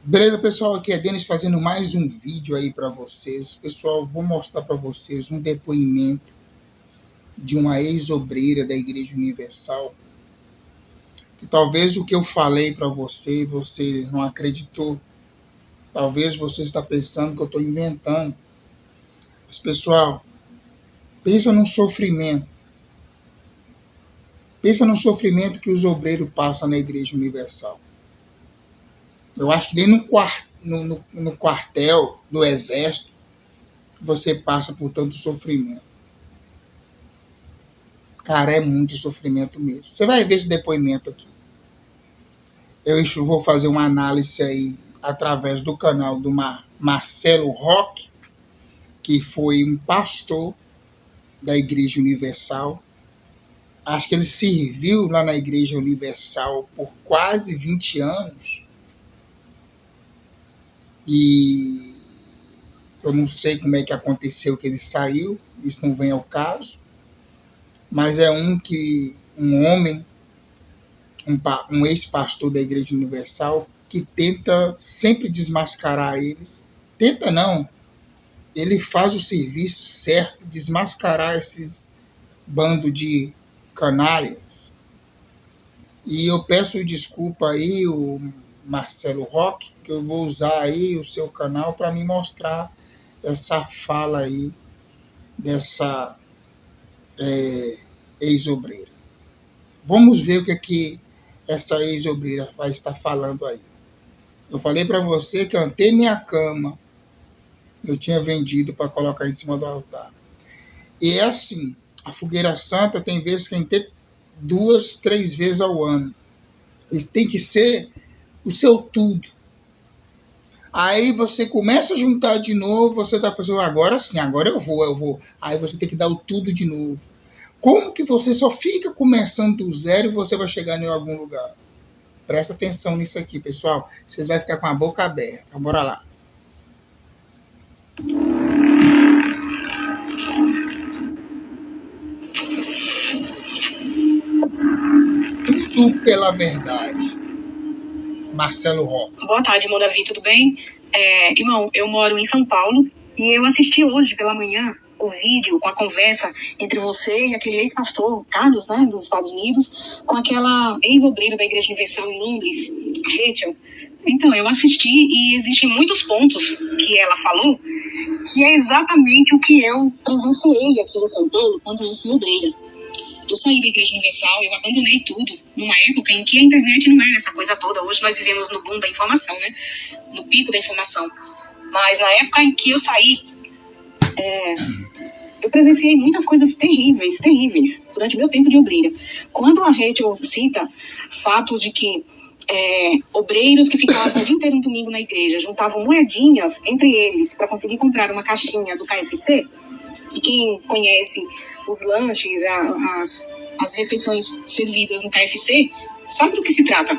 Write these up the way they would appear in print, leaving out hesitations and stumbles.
Beleza, pessoal? Aqui é Denis fazendo mais um vídeo aí para vocês. Pessoal, vou mostrar para vocês um depoimento de uma ex-obreira da Igreja Universal, que talvez o que eu falei para você não acreditou. Talvez você está pensando que eu estou inventando. Mas, pessoal, pensa no sofrimento. Pensa no sofrimento que os obreiros passam na Igreja Universal. Eu acho que nem no quartel do Exército você passa por tanto sofrimento. Cara, é muito sofrimento mesmo. Você vai ver esse depoimento aqui. Eu vou fazer uma análise aí através do canal do Marcelo Roque, que foi um pastor da Igreja Universal. Acho que ele serviu lá na Igreja Universal por quase 20 anos. E eu não sei como é que aconteceu que ele saiu, isso não vem ao caso. Mas é um homem, um ex-pastor da Igreja Universal, que tenta sempre desmascarar eles. Tenta não, ele faz o serviço certo, desmascarar esses bando de canalhas. E eu peço desculpa aí, o Marcelo Roque, que eu vou usar aí o seu canal para me mostrar essa fala aí dessa ex-obreira. Vamos ver o que essa ex-obreira vai estar falando aí. Eu falei para você que até minha cama eu tinha vendido para colocar em cima do altar. E é assim, a fogueira santa tem vezes que tem que ter 2, 3 vezes ao ano. Isso tem que ser o seu tudo. Aí você começa a juntar de novo, você tá pensando, agora sim, agora eu vou. Aí você tem que dar o tudo de novo. Como que você só fica começando do zero e você vai chegar em algum lugar? Presta atenção nisso aqui, pessoal. Vocês vão ficar com a boca aberta. Então, bora lá. Tudo pela verdade. Marcelo Roque. Boa tarde, irmão Davi, tudo bem? Irmão, eu moro em São Paulo e eu assisti hoje pela manhã o vídeo com a conversa entre você e aquele ex-pastor Carlos, né, dos Estados Unidos, com aquela ex-obreira da Igreja Universal em Londres, a Rachel. Então, eu assisti e existem muitos pontos que ela falou que é exatamente o que eu presenciei aqui em São Paulo quando eu fui obreira. Eu saí da Igreja Universal, eu abandonei tudo, numa época em que a internet não era essa coisa toda. Hoje nós vivemos no boom da informação, né? No pico da informação. Mas na época em que eu saí, eu presenciei muitas coisas terríveis, durante meu tempo de obreira. Quando a Rachel cita fatos de que obreiros que ficavam o dia inteiro no domingo na igreja juntavam moedinhas entre eles para conseguir comprar uma caixinha do KFC, e quem conhece os lanches, as refeições servidas no KFC, sabe do que se trata?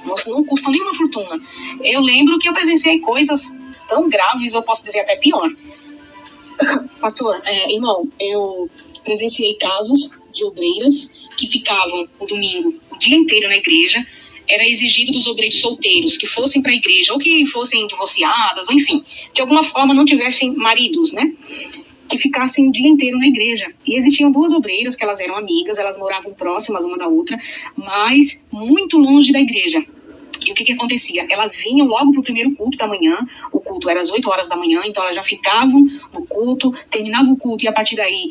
Nossa, não custam nenhuma fortuna. Eu lembro que eu presenciei coisas tão graves, eu posso dizer até pior. Pastor, irmão, eu presenciei casos de obreiras que ficavam o domingo o dia inteiro na igreja. Era exigido dos obreiros solteiros que fossem para a igreja, ou que fossem divorciadas, ou enfim, de alguma forma não tivessem maridos, né? Que ficassem o dia inteiro na igreja. E existiam 2 obreiras que elas eram amigas, elas moravam próximas uma da outra, mas muito longe da igreja. E o que acontecia? Elas vinham logo para o primeiro culto da manhã, o culto era às 8 horas da manhã, então elas já ficavam no culto, terminavam o culto e a partir daí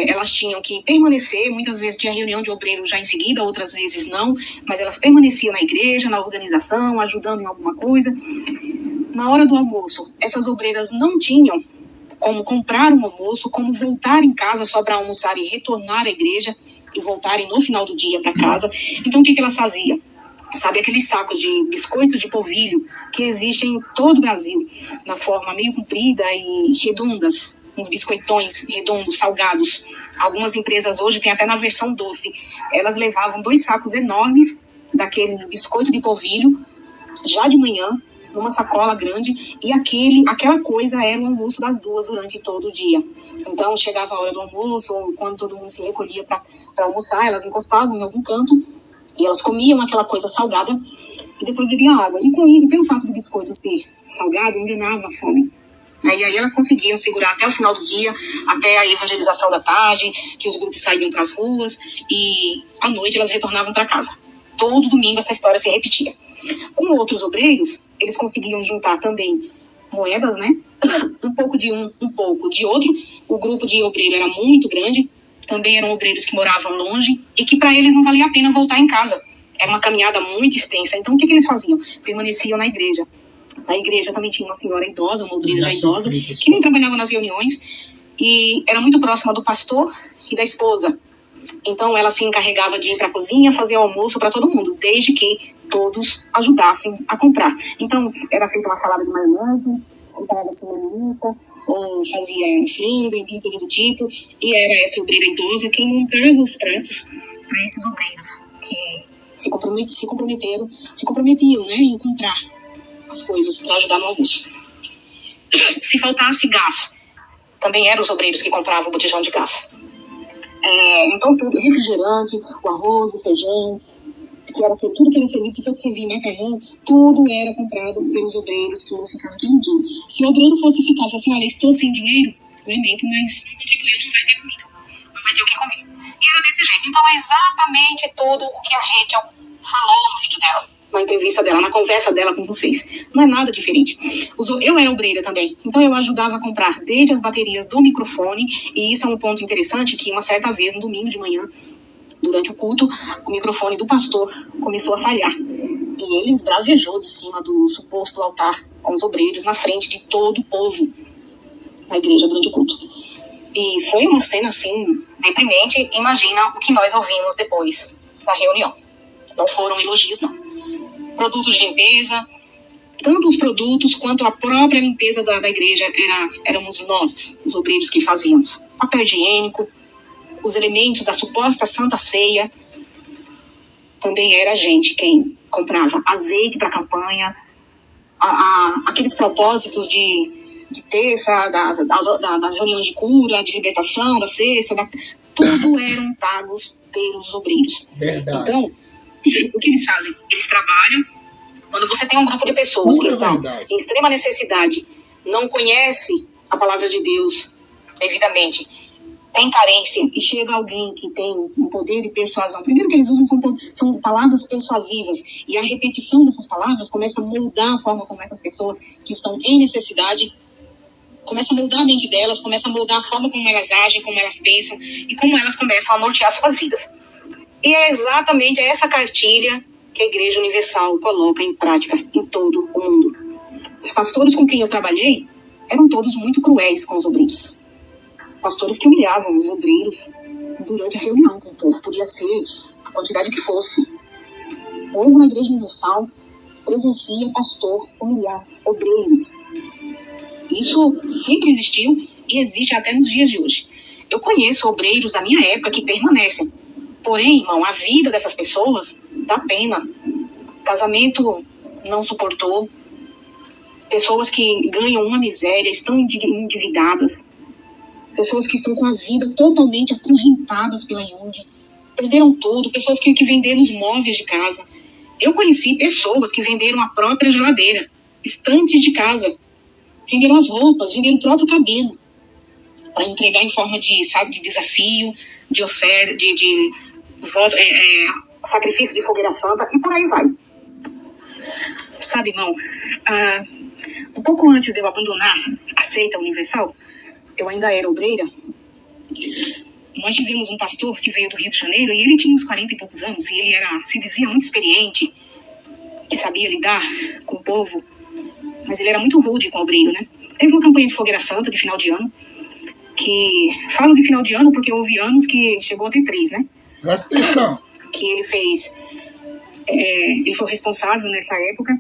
elas tinham que permanecer. Muitas vezes tinha reunião de obreiros já em seguida, outras vezes não, mas elas permaneciam na igreja, na organização, ajudando em alguma coisa. Na hora do almoço, essas obreiras não tinham como comprar um almoço, como voltar em casa só para almoçar e retornar à igreja e voltarem no final do dia para casa. Então, o que elas faziam? Sabe aqueles sacos de biscoito de polvilho que existem em todo o Brasil, na forma meio comprida e redondas, uns biscoitões redondos, salgados. Algumas empresas hoje têm até na versão doce. Elas levavam 2 sacos enormes daquele biscoito de polvilho já de manhã, numa sacola grande, e aquela coisa era o almoço das 2 durante todo o dia. Então, chegava a hora do almoço, ou quando todo mundo se recolhia para almoçar, elas encostavam em algum canto, e elas comiam aquela coisa salgada, e depois bebia água. E pelo fato do biscoito ser salgado, enganava a fome. E aí elas conseguiam segurar até o final do dia, até a evangelização da tarde, que os grupos saíam para as ruas, e à noite elas retornavam para casa. Todo domingo essa história se repetia. Com outros obreiros, eles conseguiam juntar também moedas, né? Um pouco de um pouco de outro. O grupo de obreiro era muito grande, também eram obreiros que moravam longe, e que para eles não valia a pena voltar em casa. Era uma caminhada muito extensa. Então o que eles faziam? Permaneciam na igreja. Na igreja também tinha uma senhora idosa, uma obreira já idosa, que nem trabalhava nas reuniões, e era muito próxima do pastor e da esposa. Então ela se encarregava de ir para a cozinha, fazer almoço para todo mundo, desde que todos ajudassem a comprar. Então era feita uma salada de maionese, fritava-se uma linguiça, ou fazia frango, e coisa do tipo, e era essa obreira idosa quem montava os pratos para esses obreiros que se comprometiam, né, em comprar as coisas para ajudar no almoço. Se faltasse gás, também eram os obreiros que compravam o botijão de gás. Então tudo, refrigerante, o arroz, o feijão, tudo que era servido, se fosse servir macarrão, tudo era comprado pelos obreiros que iam ficar naquele dia. Se o obreiro fosse ficar e assim, olha, estou sem dinheiro, lamento, mas não contribuiu, não vai ter comida, não vai ter o que comer. E era desse jeito. Então é exatamente tudo o que a Rachel falou no vídeo dela, na entrevista dela, na conversa dela com vocês. Não é nada diferente. Eu era obreira também, então eu ajudava a comprar desde as baterias do microfone, e isso é um ponto interessante, que uma certa vez, no domingo de manhã, durante o culto, o microfone do pastor começou a falhar. E ele esbravejou de cima do suposto altar com os obreiros na frente de todo o povo da igreja durante o culto. E foi uma cena, assim, deprimente. Imagina o que nós ouvimos depois da reunião. Não foram elogios, não. Produtos de limpeza, tanto os produtos quanto a própria limpeza da igreja éramos nós, os obreiros, que fazíamos. Papel higiênico, os elementos da suposta Santa Ceia, também era a gente quem comprava. Azeite para a campanha, aqueles propósitos de terça, das reuniões de cura, de libertação, da sexta, tudo eram pagos pelos obreiros. Verdade. Então, o que eles fazem? Eles trabalham. Quando você tem um grupo de pessoas que estão em extrema necessidade, não conhece a palavra de Deus devidamente, tem carência, e chega alguém que tem um poder de persuasão. Primeiro que eles usam são palavras persuasivas, e a repetição dessas palavras começa a moldar a forma como essas pessoas que estão em necessidade, começa a moldar a mente delas, começa a moldar a forma como elas agem, como elas pensam, e como elas começam a nortear suas vidas. E é exatamente essa cartilha que a Igreja Universal coloca em prática em todo o mundo. Os pastores com quem eu trabalhei eram todos muito cruéis com os obreiros. Pastores que humilhavam os obreiros durante a reunião com o povo. Podia ser a quantidade que fosse. O povo na Igreja Universal presencia pastor humilhar obreiros. Isso sempre existiu e existe até nos dias de hoje. Eu conheço obreiros da minha época que permanecem. Porém, irmão, a vida dessas pessoas dá pena. Casamento não suportou. Pessoas que ganham uma miséria, estão endividadas. Pessoas que estão com a vida totalmente acorrentadas pela Yudi. Perderam tudo. Pessoas que venderam os móveis de casa. Eu conheci pessoas que venderam a própria geladeira, estantes de casa. Venderam as roupas, venderam o próprio cabelo. Para entregar em forma de desafio, de oferta, de sacrifício de fogueira santa, e por aí vai. Sabe, irmão, um pouco antes de eu abandonar a seita universal, eu ainda era obreira. Nós tivemos um pastor que veio do Rio de Janeiro, e ele tinha uns 40 e poucos anos, e ele se dizia muito experiente, que sabia lidar com o povo, mas ele era muito rude com o obreiro, né? Teve uma campanha de fogueira santa de final de ano, que falo de final de ano porque houve anos que chegou a ter 3, né? Presta atenção. Que ele fez, ele foi responsável nessa época,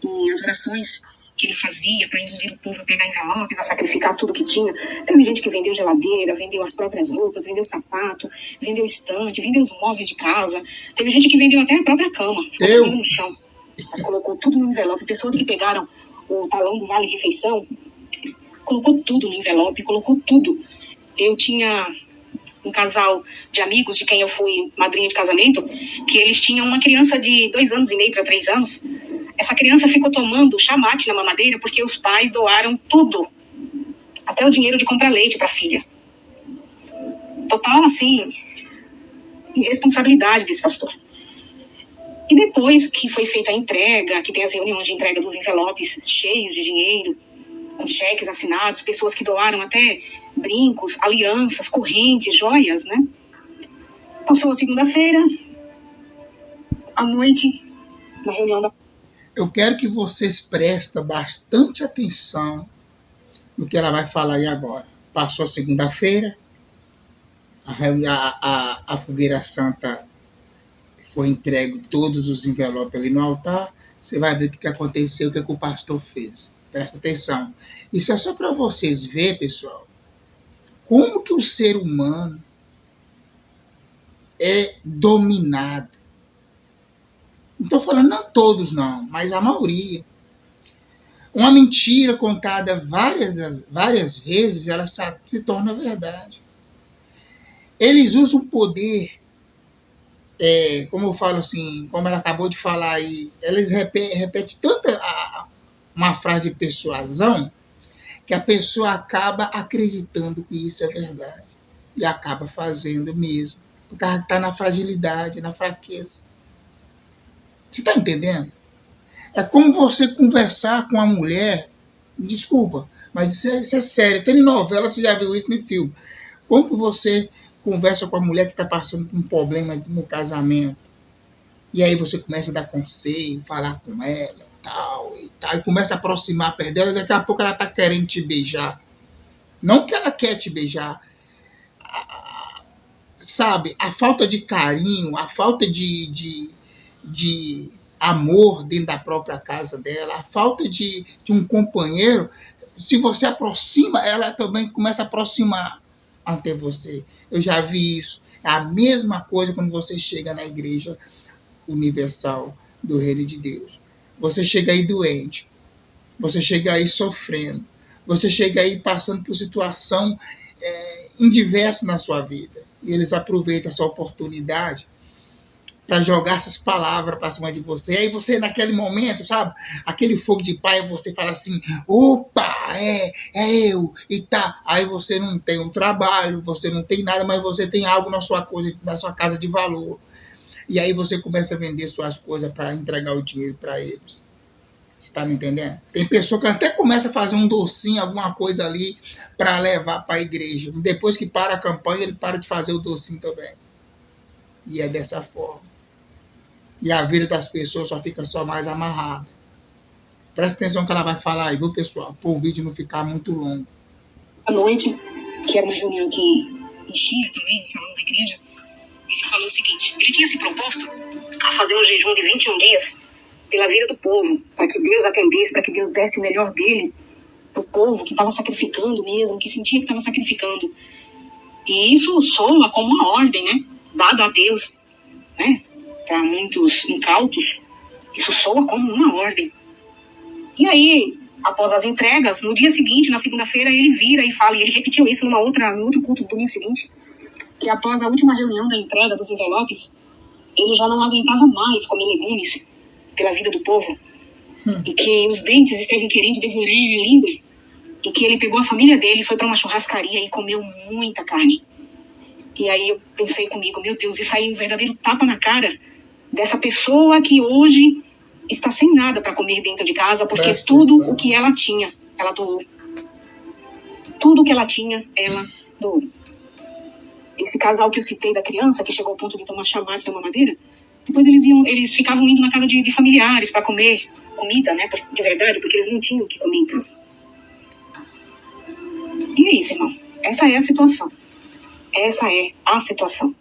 e as orações que ele fazia para induzir o povo a pegar envelopes, a sacrificar tudo que tinha. Teve gente que vendeu geladeira, vendeu as próprias roupas, vendeu sapato, vendeu estante, vendeu os móveis de casa. Teve gente que vendeu até a própria cama, ficou no chão, mas colocou tudo no envelope. Pessoas que pegaram o talão do Vale Refeição, colocou tudo no envelope, colocou tudo. Eu tinha um casal de amigos de quem eu fui madrinha de casamento, que eles tinham uma criança de 2 anos e meio para 3 anos. Essa criança ficou tomando chamate na mamadeira porque os pais doaram tudo, até o dinheiro de comprar leite para a filha. Total, assim, irresponsabilidade desse pastor. E depois que foi feita a entrega, que tem as reuniões de entrega dos envelopes cheios de dinheiro, com cheques assinados, pessoas que doaram até brincos, alianças, correntes, joias, né? Passou a segunda-feira, à noite, na reunião da... Eu quero que vocês prestem bastante atenção no que ela vai falar aí agora. Passou a segunda-feira, a fogueira santa foi entregue todos os envelopes ali no altar. Você vai ver o que aconteceu, o que o pastor fez. Presta atenção. Isso é só para vocês verem, pessoal, como que o ser humano é dominado. Não estou falando não todos não, mas a maioria. Uma mentira contada várias vezes, ela se torna verdade. Eles usam o poder, como eu falo assim, como ela acabou de falar aí, eles repetem tanta uma frase de persuasão que a pessoa acaba acreditando que isso é verdade e acaba fazendo mesmo, porque ela está na fragilidade, na fraqueza. Você está entendendo? É como você conversar com uma mulher, desculpa, mas isso é sério, tem novela, você já viu isso no filme. Como que você conversa com a mulher que está passando por um problema no casamento, e aí você começa a dar conselho, falar com ela, e começa a aproximar perto dela, daqui a pouco ela está querendo te beijar. Não que ela quer te beijar, sabe, a falta de carinho, a falta de amor dentro da própria casa dela, a falta de um companheiro, se você aproxima, ela também começa a aproximar até você. Eu já vi isso. É a mesma coisa quando você chega na igreja universal do Reino de Deus. Você chega aí doente, você chega aí sofrendo, você chega aí passando por situação indiversa na sua vida. E eles aproveitam essa oportunidade para jogar essas palavras para cima de você. E aí você, naquele momento, sabe, aquele fogo de pai, você fala assim, opa, é eu, e tá. Aí você não tem um trabalho, você não tem nada, mas você tem algo na sua casa de valor. E aí você começa a vender suas coisas para entregar o dinheiro para eles. Você está me entendendo? Tem pessoa que até começa a fazer um docinho, alguma coisa ali, para levar para a igreja. Depois que para a campanha, ele para de fazer o docinho também. E é dessa forma. E a vida das pessoas só fica só mais amarrada. Presta atenção que ela vai falar aí, viu, pessoal? Para o vídeo não ficar muito longo. À noite, que era uma reunião que enchia também o salão da igreja, ele falou o seguinte, ele tinha se proposto a fazer um jejum de 21 dias pela vida do povo, para que Deus atendesse, para que Deus desse o melhor dele para o povo que estava sacrificando mesmo, que sentia que estava sacrificando. E isso soa como uma ordem, né? Dada a Deus, né? Para muitos incautos, isso soa como uma ordem. E aí, após as entregas, no dia seguinte, na segunda-feira, ele vira e fala, e ele repetiu isso no outro culto do domingo seguinte, que após a última reunião da entrega dos envelopes, ele já não aguentava mais comer legumes pela vida do povo, e que os dentes estavam querendo devorar a língua, e que ele pegou a família dele, foi para uma churrascaria e comeu muita carne. E aí eu pensei comigo, meu Deus, isso aí é um verdadeiro tapa na cara dessa pessoa que hoje está sem nada para comer dentro de casa, porque tudo o que ela tinha, ela doou. Tudo o que ela tinha, ela doou. Esse casal que eu citei da criança, que chegou ao ponto de tomar chamate na mamadeira, depois eles ficavam indo na casa de familiares para comer comida, né, de verdade, porque eles não tinham o que comer em casa. E é isso, irmão. Essa é a situação. Essa é a situação.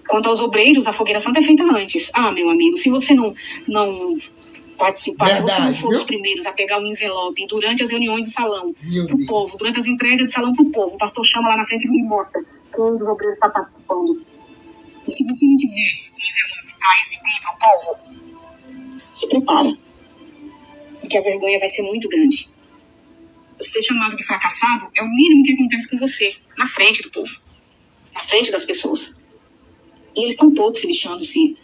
Quanto aos obreiros, a fogueira santa é feita antes. Ah, meu amigo, se você não participar, se você não for os primeiros a pegar um envelope durante as reuniões do salão pro povo, durante as entregas de salão pro povo, o pastor chama lá na frente e mostra quem dos obreiros está participando. E se você não tiver um envelope para exibir pro povo, se prepara. Porque a vergonha vai ser muito grande. Ser chamado de fracassado é o mínimo que acontece com você, na frente do povo. na frente das pessoas. E eles estão pouco se lixando se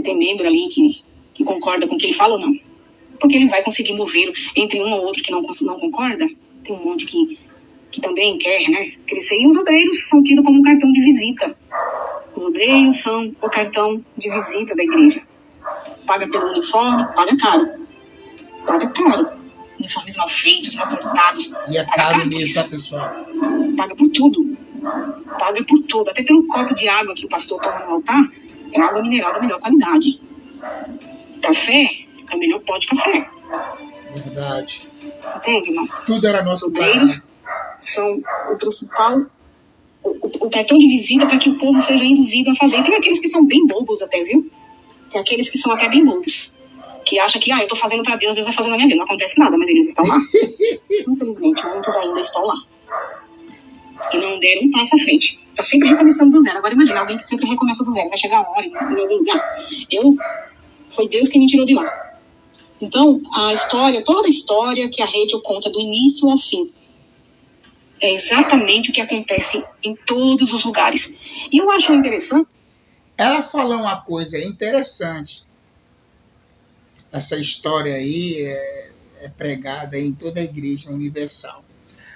tem membro ali que concorda com o que ele fala ou não. Porque ele vai conseguir mover entre um ou outro que não concorda. Tem um monte que também quer, né, crescer. E os obreiros são tidos como um cartão de visita. Os obreiros são o cartão de visita da igreja. Paga pelo uniforme, paga caro. Paga caro. Uniformes mal feitos, mal cortados. E é caro mesmo, tá, pessoal? Paga por tudo. Paga por tudo. Até pelo copo de água que o pastor toma no altar, é água mineral da melhor qualidade. Café é o melhor pó de café. Verdade. Entende, irmão? Tudo era nosso. Os obreiros são o principal, o cartão de visita para que o povo seja induzido a fazer. E tem aqueles que são bem bobos até, viu? Tem aqueles que são até bem bobos. Que acham que, eu tô fazendo para Deus vai fazer na minha vida. Não acontece nada, mas eles estão lá. Infelizmente, muitos ainda estão lá. E não deram um passo à frente. Tá sempre recomeçando do zero. Agora imagina, alguém que sempre recomeça do zero. Vai chegar a hora em algum lugar. Foi Deus que me tirou de lá. Então, toda a história que a Rachel conta do início ao fim, é exatamente o que acontece em todos os lugares. E eu acho interessante. Ela falou uma coisa interessante. Essa história aí é pregada em toda a igreja universal.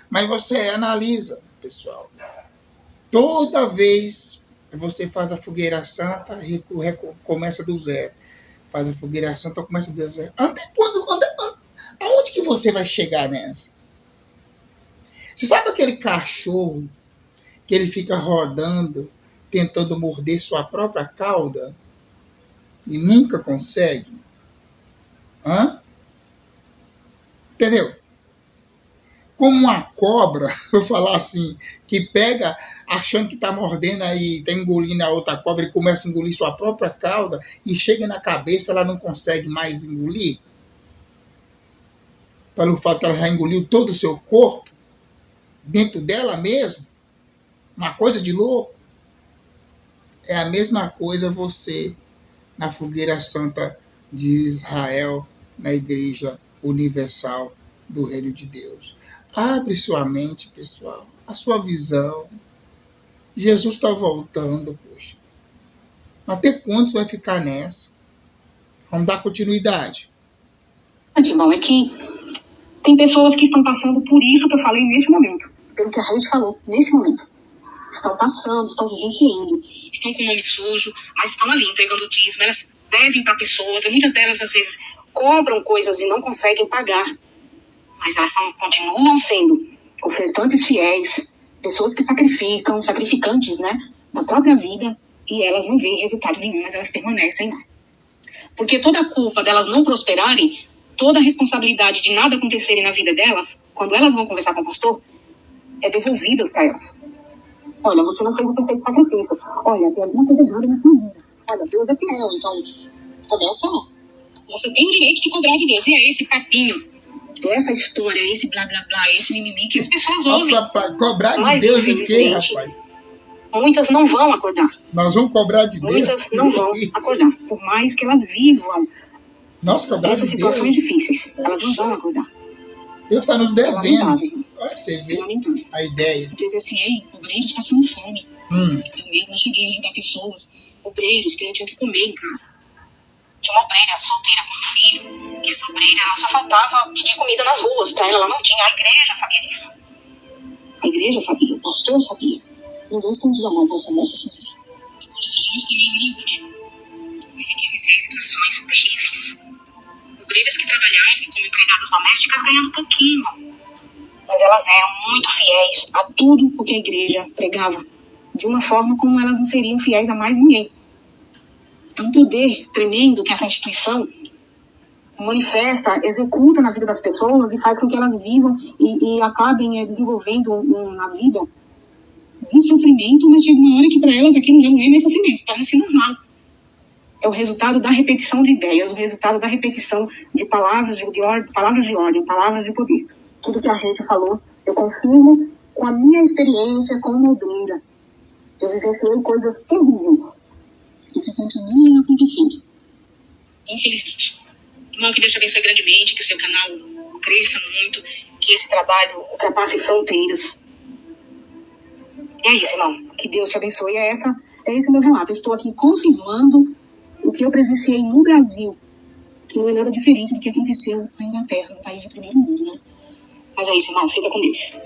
Mas você analisa, pessoal. Toda vez que você faz a fogueira santa, começa do zero. Faz a fogueira santa, começa do zero. Aonde que você vai chegar nessa? Você sabe aquele cachorro que ele fica rodando, tentando morder sua própria cauda e nunca consegue? Entendeu? Como uma cobra, vou falar assim, que pega achando que está mordendo aí, está engolindo a outra cobra e começa a engolir sua própria cauda e chega na cabeça, ela não consegue mais engolir. Pelo fato que ela já engoliu todo o seu corpo, dentro dela mesmo, uma coisa de louco. É a mesma coisa você na fogueira santa de Israel, na igreja universal do Reino de Deus. Abre sua mente, pessoal, a sua visão. Jesus está voltando, poxa. Até quando você vai ficar nessa? Vamos dar continuidade. Bom, é que tem pessoas que estão passando por isso que eu falei nesse momento. Pelo que a Raiz falou, nesse momento. Estão passando, estão vivenciando, estão com o nome sujo, mas estão ali entregando dízimo. Elas devem para pessoas, e muitas delas às vezes cobram coisas e não conseguem pagar. Mas elas continuam sendo ofertantes fiéis, pessoas que sacrificantes, né, da própria vida, e elas não veem resultado nenhum, mas elas permanecem lá. Porque toda a culpa delas não prosperarem, toda a responsabilidade de nada acontecerem na vida delas, quando elas vão conversar com o pastor, é devolvidas para elas. Olha, você não fez o perfeito sacrifício. Olha, tem alguma coisa errada na sua vida. Olha, Deus é fiel, então começa lá. Você tem o direito de cobrar de Deus. E é esse papinho, essa história, esse blá blá blá, esse mimimi que as pessoas ouvem. Cobrar de Deus o quê, rapaz? Muitas não vão acordar. Nós vamos cobrar de Deus? Muitas não vão acordar. Por mais que elas vivam essas situações difíceis, elas não vão acordar. Deus está nos devendo. Olha, você vê a ideia. Diz assim, obreiros passando fome. Eu mesma cheguei a ajudar pessoas, obreiros que não tinham que comer em casa. Tinha uma obreira solteira com um filho, que essa obreira só faltava pedir comida nas ruas para ela não tinha. A igreja sabia disso. A igreja sabia, o pastor sabia. Ninguém estendia a mão para essa moça senhora. Hoje nós também limpas. Mas em que existem situações terríveis. Obreiras que trabalhavam como empregadas domésticas ganhando pouquinho. Mas elas eram muito fiéis a tudo o que a igreja pregava. De uma forma como elas não seriam fiéis a mais ninguém. É um poder tremendo que essa instituição manifesta, executa na vida das pessoas e faz com que elas vivam e acabem desenvolvendo uma vida de sofrimento, mas chega uma hora que para elas aquilo já não é mais sofrimento, torna-se normal. É o resultado da repetição de ideias, o resultado da repetição de palavras de ordem, palavras de poder. Tudo que a Rachel falou, eu confirmo com a minha experiência como obreira. Eu vivenciei coisas terríveis e que continuam acontecendo. Infelizmente. Irmão, que Deus te abençoe grandemente, que o seu canal cresça muito, que esse trabalho ultrapasse fronteiras. E é isso, irmão. Que Deus te abençoe. É esse o meu relato. Eu estou aqui confirmando o que eu presenciei no Brasil, que não é nada diferente do que aconteceu na Inglaterra, no país de primeiro mundo, né? Mas é isso, irmão. Fica com Deus.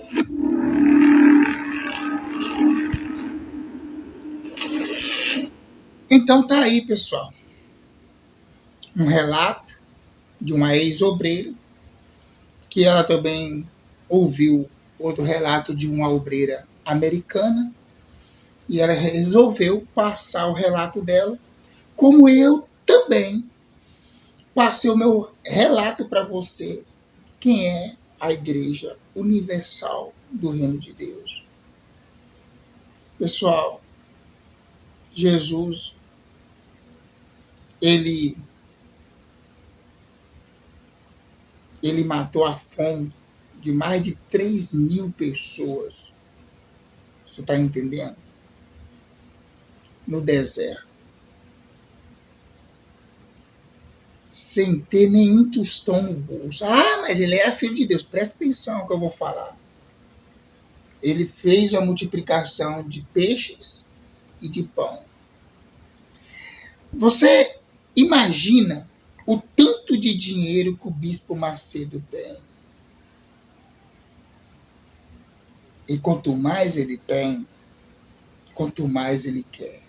Então tá aí, pessoal. Um relato de uma ex-obreira, que ela também ouviu outro relato de uma obreira americana, e ela resolveu passar o relato dela, como eu também passei o meu relato para você, quem é a Igreja Universal do Reino de Deus. Pessoal, Jesus, ele matou a fome de mais de 3.000 pessoas. Você está entendendo? No deserto. Sem ter nenhum tostão no bolso. Ah, mas ele era filho de Deus. Presta atenção no que eu vou falar. Ele fez a multiplicação de peixes e de pão. Você imagina o tanto de dinheiro que o bispo Macedo tem. E quanto mais ele tem, quanto mais ele quer.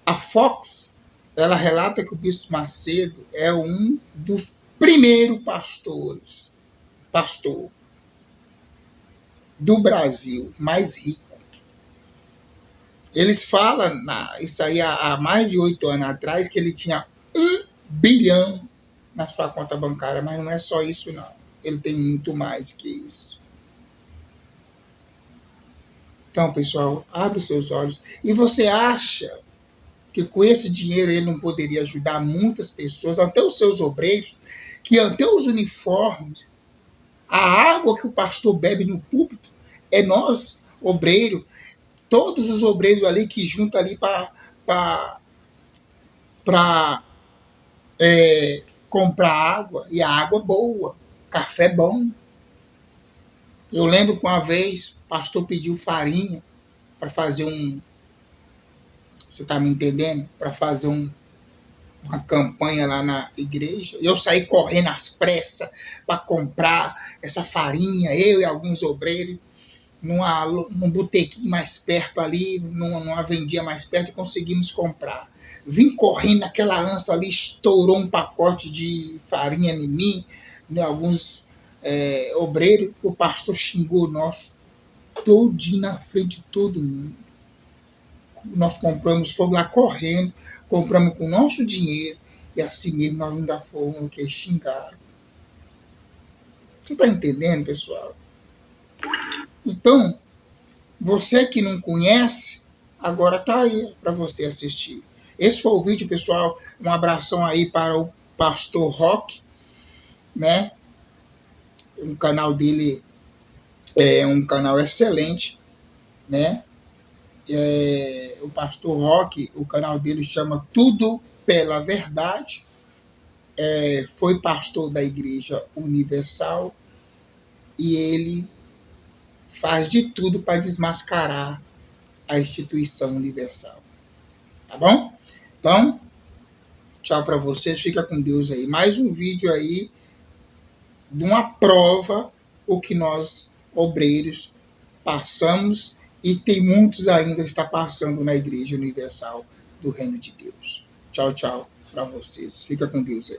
A Fox, ela relata que o bispo Macedo é um dos primeiros pastor do Brasil mais rico. Eles falam, isso aí há mais de 8 anos atrás, que ele tinha 1 bilhão na sua conta bancária, mas não é só isso não. Ele tem muito mais que isso. Então, pessoal, abre os seus olhos. E você acha que com esse dinheiro ele não poderia ajudar muitas pessoas, até os seus obreiros, que até os uniformes, a água que o pastor bebe no púlpito, é nós, obreiro, todos os obreiros ali que juntam ali para comprar água, e a água boa, café bom. Eu lembro que uma vez o pastor pediu farinha para fazer você está me entendendo? Para fazer uma campanha lá na igreja. Eu saí correndo às pressas para comprar essa farinha, eu e alguns obreiros, num botequinho mais perto ali, numa vendinha mais perto, e conseguimos comprar. Vim correndo naquela ânsia ali, estourou um pacote de farinha em mim, né, alguns obreiros, o pastor xingou nós todinho na frente de todo mundo. Nós compramos, fomos lá correndo, compramos com o nosso dinheiro, e assim mesmo nós ainda fomos que xingaram. Você está entendendo, pessoal? Então, você que não conhece, agora está aí para você assistir. Esse foi o vídeo, pessoal. Um abração aí para o pastor Roque, né? O canal dele é um canal excelente, né? O pastor Roque, o canal dele chama Tudo pela Verdade. Foi pastor da Igreja Universal e ele faz de tudo para desmascarar a instituição universal. Tá bom? Então, tchau para vocês. Fica com Deus aí. Mais um vídeo aí de uma prova o que nós, obreiros, passamos e tem muitos ainda está passando na Igreja Universal do Reino de Deus. Tchau, tchau para vocês. Fica com Deus aí.